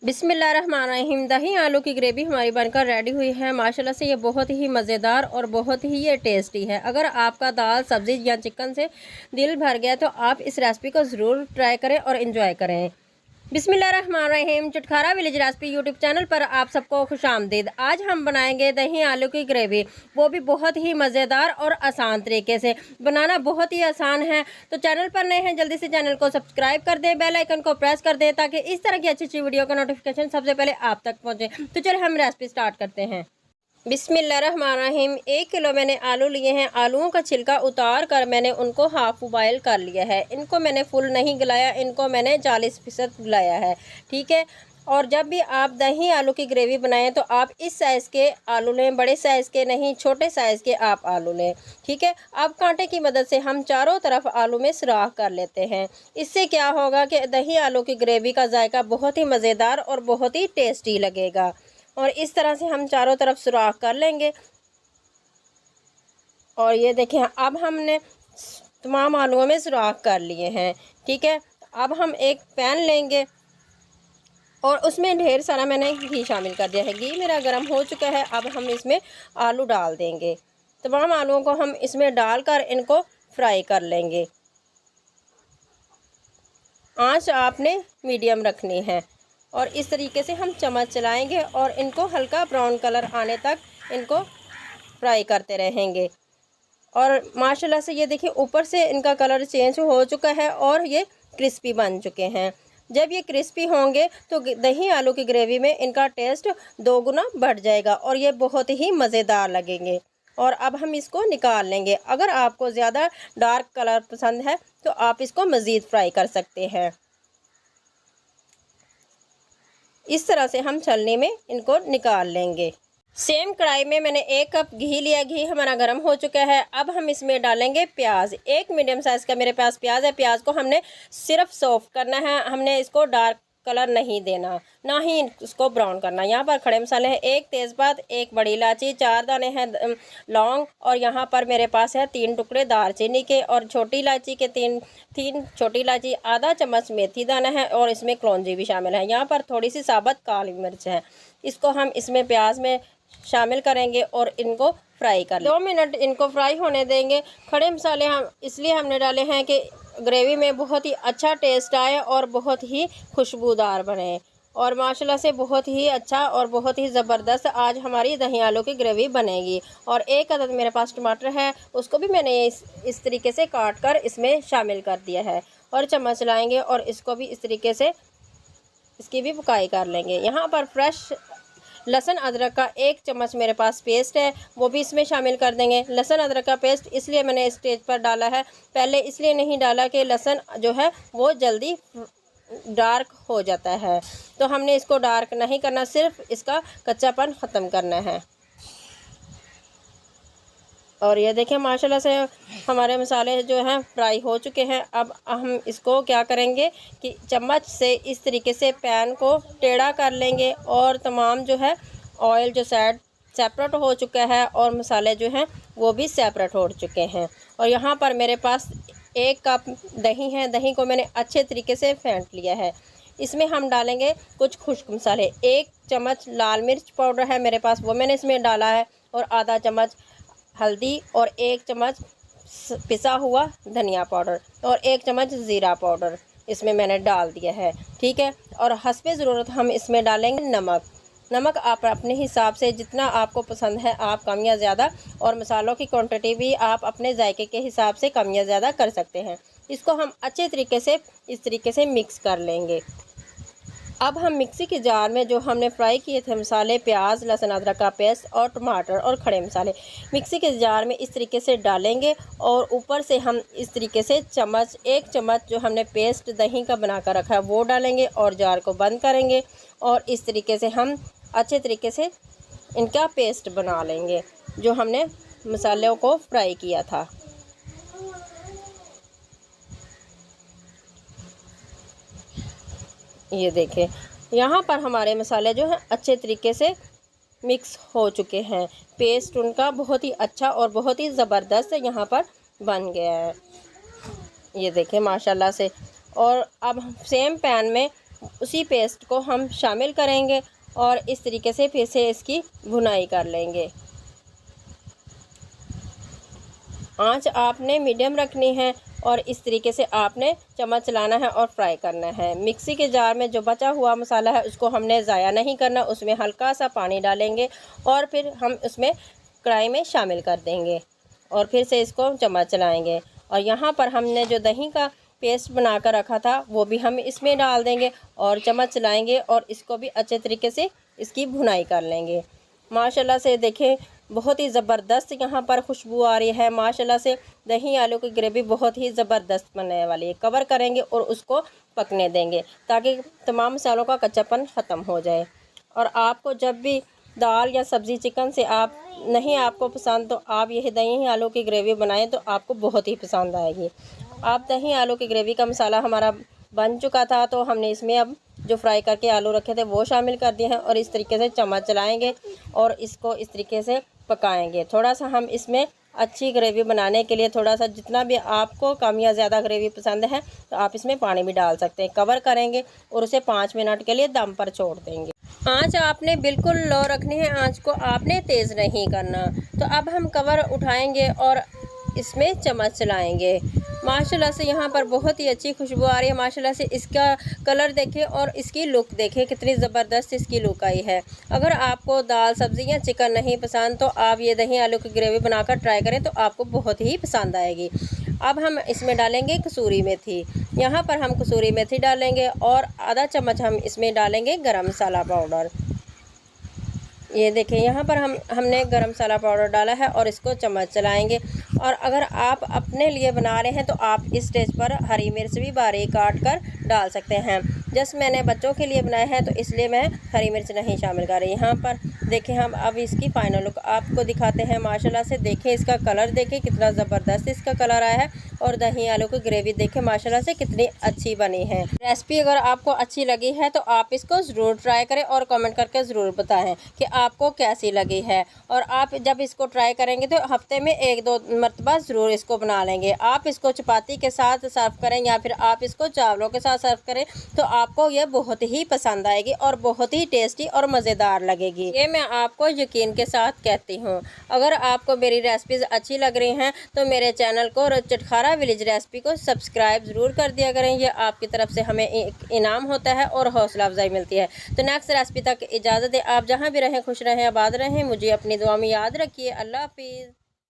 बिस्मिल्लाहिर्रहमानिर्रहीम। दही आलू की ग्रेवी हमारी बनकर रेडी हुई है। माशाल्लाह से ये बहुत ही मज़ेदार और बहुत ही ये टेस्टी है। अगर आपका दाल सब्ज़ी या चिकन से दिल भर गया तो आप इस रेसिपी को ज़रूर ट्राई करें और इन्जॉय करें। बिस्मिल्लाहिर्रहमानिर्रहीम। चुटखारा विलेज रेसिपी यूट्यूब चैनल पर आप सबको खुशामदीद। आज हम बनाएंगे दही आलू की ग्रेवी, वो भी बहुत ही मज़ेदार और आसान तरीके से। बनाना बहुत ही आसान है, तो चैनल पर नए हैं जल्दी से चैनल को सब्सक्राइब कर दें, बेल आइकन को प्रेस कर दें ताकि इस तरह की अच्छी अच्छी वीडियो का नोटिफिकेशन सबसे पहले आप तक पहुँचे। तो चलिए हम रेसिपी स्टार्ट करते हैं। बिस्मिल्लाहिर्रहमानिर्रहीम। 1 किलो मैंने आलू लिए हैं। आलूओं का छिलका उतार कर मैंने उनको हाफ बॉयल कर लिया है। इनको मैंने फुल नहीं गलाया, इनको मैंने 40% गलाया है। ठीक है। और जब भी आप दही आलू की ग्रेवी बनाएं तो आप इस साइज़ के आलू लें, बड़े साइज़ के नहीं, छोटे साइज़ के आप आलू लें। ठीक है। अब कांटे की मदद से हम चारों तरफ आलू में सुराख कर लेते हैं। इससे क्या होगा कि दही आलू की ग्रेवी का जायका बहुत ही मज़ेदार और बहुत ही टेस्टी लगेगा। और इस तरह से हम चारों तरफ सुराख कर लेंगे। और ये देखें, अब हमने तमाम आलूओं में सुराख कर लिए हैं। ठीक है। अब हम एक पैन लेंगे और उसमें ढेर सारा मैंने घी शामिल कर दिया है। घी मेरा गर्म हो चुका है। अब हम इसमें आलू डाल देंगे। तमाम आलूओं को हम इसमें डालकर इनको फ्राई कर लेंगे। आंच आपने मीडियम रखनी है और इस तरीके से हम चम्मच चलाएंगे और इनको हल्का ब्राउन कलर आने तक इनको फ्राई करते रहेंगे। और माशाल्लाह से ये देखिए, ऊपर से इनका कलर चेंज हो चुका है और ये क्रिस्पी बन चुके हैं। जब ये क्रिस्पी होंगे तो दही आलू की ग्रेवी में इनका टेस्ट 2 गुना बढ़ जाएगा और ये बहुत ही मज़ेदार लगेंगे। और अब हम इसको निकाल लेंगे। अगर आपको ज़्यादा डार्क कलर पसंद है तो आप इसको मज़ीद फ्राई कर सकते हैं। इस तरह से हम छलनी में इनको निकाल लेंगे। सेम कढ़ाई में मैंने 1 कप घी लिया। घी हमारा गर्म हो चुका है। अब हम इसमें डालेंगे प्याज। 1 मीडियम साइज़ का मेरे पास प्याज है। प्याज को हमने सिर्फ सॉफ्ट करना है, हमने इसको डार्क कलर नहीं देना, ना ही इसको ब्राउन करना। यहाँ पर खड़े मसाले हैं, 1 तेज़पात, 1 बड़ी इलायची, 4 दाने हैं लौंग, और यहाँ पर मेरे पास है 3 टुकड़े दालचीनी के, और छोटी इलायची के 3 छोटी इलायची, आधा चम्मच मेथी दाना है, और इसमें कलौंजी भी शामिल है। यहाँ पर थोड़ी सी साबुत काली मिर्च है। इसको हम इसमें प्याज में शामिल करेंगे और इनको फ्राई कर 2 मिनट इनको फ्राई होने देंगे। खड़े मसाले हम इसलिए हमने डाले हैं कि ग्रेवी में बहुत ही अच्छा टेस्ट आए और बहुत ही खुशबूदार बने। और माशाल्लाह से बहुत ही अच्छा और बहुत ही ज़बरदस्त आज हमारी दही आलू की ग्रेवी बनेगी। और 1 अदद मेरे पास टमाटर है, उसको भी मैंने इस तरीके से काट कर इसमें शामिल कर दिया है। और चम्मच चलाएँगे और इसको भी इस तरीके से इसकी भी बुकाई कर लेंगे। यहाँ पर फ्रेश लहसुन अदरक का 1 चम्मच मेरे पास पेस्ट है, वो भी इसमें शामिल कर देंगे। लहसुन अदरक का पेस्ट इसलिए मैंने इस स्टेज पर डाला है, पहले इसलिए नहीं डाला कि लहसुन जो है वो जल्दी डार्क हो जाता है, तो हमने इसको डार्क नहीं करना, सिर्फ इसका कच्चापन ख़त्म करना है। और ये देखें, माशाल्लाह से हमारे मसाले जो हैं फ्राई हो चुके हैं। अब हम इसको क्या करेंगे कि चम्मच से इस तरीके से पैन को टेढ़ा कर लेंगे और तमाम जो है ऑयल जो सेपरेट हो चुका है और मसाले जो हैं वो भी सेपरेट हो चुके हैं। और यहाँ पर मेरे पास 1 कप दही है। दही को मैंने अच्छे तरीके से फेंट लिया है। इसमें हम डालेंगे कुछ खुश्क मसाले। 1 चम्मच लाल मिर्च पाउडर है मेरे पास, वो मैंने इसमें डाला है, और आधा चम्मच हल्दी, और 1 चम्मच पिसा हुआ धनिया पाउडर, और 1 चम्मच ज़ीरा पाउडर इसमें मैंने डाल दिया है। ठीक है। और हस्बे ज़रूरत हम इसमें डालेंगे नमक। नमक आप अपने हिसाब से जितना आपको पसंद है आप कम या ज़्यादा, और मसालों की क्वांटिटी भी आप अपने जायके के हिसाब से कम या ज़्यादा कर सकते हैं। इसको हम अच्छे तरीके से इस तरीके से मिक्स कर लेंगे। अब हम मिक्सी के जार में जो हमने फ्राई किए थे मसाले, प्याज, लहसुन अदरक का पेस्ट और टमाटर और खड़े मसाले, मिक्सी के जार में इस तरीके से डालेंगे, और ऊपर से हम इस तरीके से 1 चम्मच जो हमने पेस्ट दही का बना कर रखा है वो डालेंगे और जार को बंद करेंगे। और इस तरीके से हम अच्छे तरीके से इनका पेस्ट बना लेंगे जो हमने मसालों को फ्राई किया था। ये देखें, यहाँ पर हमारे मसाले जो हैं अच्छे तरीके से मिक्स हो चुके हैं। पेस्ट उनका बहुत ही अच्छा और बहुत ही ज़बरदस्त यहाँ पर बन गया है। ये देखें माशाल्लाह से। और अब सेम पैन में उसी पेस्ट को हम शामिल करेंगे और इस तरीके से फिर से इसकी भुनाई कर लेंगे। आंच आपने मीडियम रखनी है और इस तरीके से आपने चम्मच चलाना है और फ्राई करना है। मिक्सी के जार में जो बचा हुआ मसाला है उसको हमने ज़ाया नहीं करना, उसमें हल्का सा पानी डालेंगे और फिर हम उसमें कढ़ाई में शामिल कर देंगे और फिर से इसको चम्मच चलाएंगे। और यहाँ पर हमने जो दही का पेस्ट बना कर रखा था वो भी हम इसमें डाल देंगे और चम्मच चलाएंगे और इसको भी अच्छे तरीके से इसकी भुनाई कर लेंगे। माशाल्लाह से देखें बहुत ही ज़बरदस्त यहाँ पर खुशबू आ रही है। माशाल्लाह से दही आलू की ग्रेवी बहुत ही ज़बरदस्त बनने वाली है। कवर करेंगे और उसको पकने देंगे ताकि तमाम मसालों का कच्चापन ख़त्म हो जाए। और आपको जब भी दाल या सब्ज़ी चिकन से आप नहीं आपको पसंद तो आप यही दही आलू की ग्रेवी बनाएं तो आपको बहुत ही पसंद आएगी। आप दही आलू की ग्रेवी का मसाला हमारा बन चुका था तो हमने इसमें अब जो फ्राई करके आलू रखे थे वो शामिल कर दिए हैं और इस तरीके से चम्मच चलाएंगे और इसको इस तरीके से पकाएंगे। थोड़ा सा हम इसमें अच्छी ग्रेवी बनाने के लिए थोड़ा सा जितना भी आपको कम या ज़्यादा ग्रेवी पसंद है तो आप इसमें पानी भी डाल सकते हैं। कवर करेंगे और उसे 5 मिनट के लिए दम पर छोड़ देंगे। आंच आपने बिल्कुल लो रखनी है, आंच को आपने तेज़ नहीं करना। तो अब हम कवर उठाएंगे और इसमें चम्मच चलाएंगे। माशाल्लाह से यहाँ पर बहुत ही अच्छी खुशबू आ रही है। माशाल्लाह से इसका कलर देखें और इसकी लुक देखें कितनी ज़बरदस्त इसकी लुक आई है। अगर आपको दाल सब्ज़ी या चिकन नहीं पसंद तो आप ये दही आलू की ग्रेवी बनाकर ट्राई करें तो आपको बहुत ही पसंद आएगी। अब हम इसमें डालेंगे कसूरी मेथी। यहाँ पर हम कसूरी मेथी डालेंगे और आधा चम्मच हम इसमें डालेंगे गरम मसाला पाउडर। ये देखें यहाँ पर हमने गरम मसाला पाउडर डाला है और इसको चम्मच चलाएंगे। और अगर आप अपने लिए बना रहे हैं तो आप इस स्टेज पर हरी मिर्च भी बारीक काट कर डाल सकते हैं। जस्ट मैंने बच्चों के लिए बनाया है तो इसलिए मैं हरी मिर्च नहीं शामिल कर रही। यहाँ पर देखें हम अब इसकी फ़ाइनल लुक आपको दिखाते हैं। माशाल्लाह से देखें इसका कलर देखें कितना ज़बरदस्त इसका कलर आया है और दही आलू की ग्रेवी देखें माशाल्लाह से कितनी अच्छी बनी है। रेसिपी अगर आपको अच्छी लगी है तो आप इसको ज़रूर ट्राई करें और कमेंट करके ज़रूर बताएं कि आपको कैसी लगी है। और आप जब इसको ट्राई करेंगे तो हफ्ते में 1-2 मरतबा ज़रूर इसको बना लेंगे। आप इसको चपाती के साथ सर्व करें या फिर आप इसको चावलों के साथ सर्व करें तो आपको ये बहुत ही पसंद आएगी और बहुत ही टेस्टी और मज़ेदार लगेगी। ये मैं आपको यकीन के साथ कहती हूँ। अगर आपको मेरी रेसिपीज़ अच्छी लग रही हैं तो मेरे चैनल को चटखारा विलेज रेसिपी को सब्सक्राइब ज़रूर कर दिया करें। ये आपकी तरफ से हमें एक इनाम होता है और हौसला अफजाई मिलती है। तो नेक्स्ट रेसिपी तक इजाज़त दें। आप जहाँ भी रहें खुश रहें, आबाद रहें। मुझे अपनी दुआ में याद रखिए। अल्लाह हाफिज़।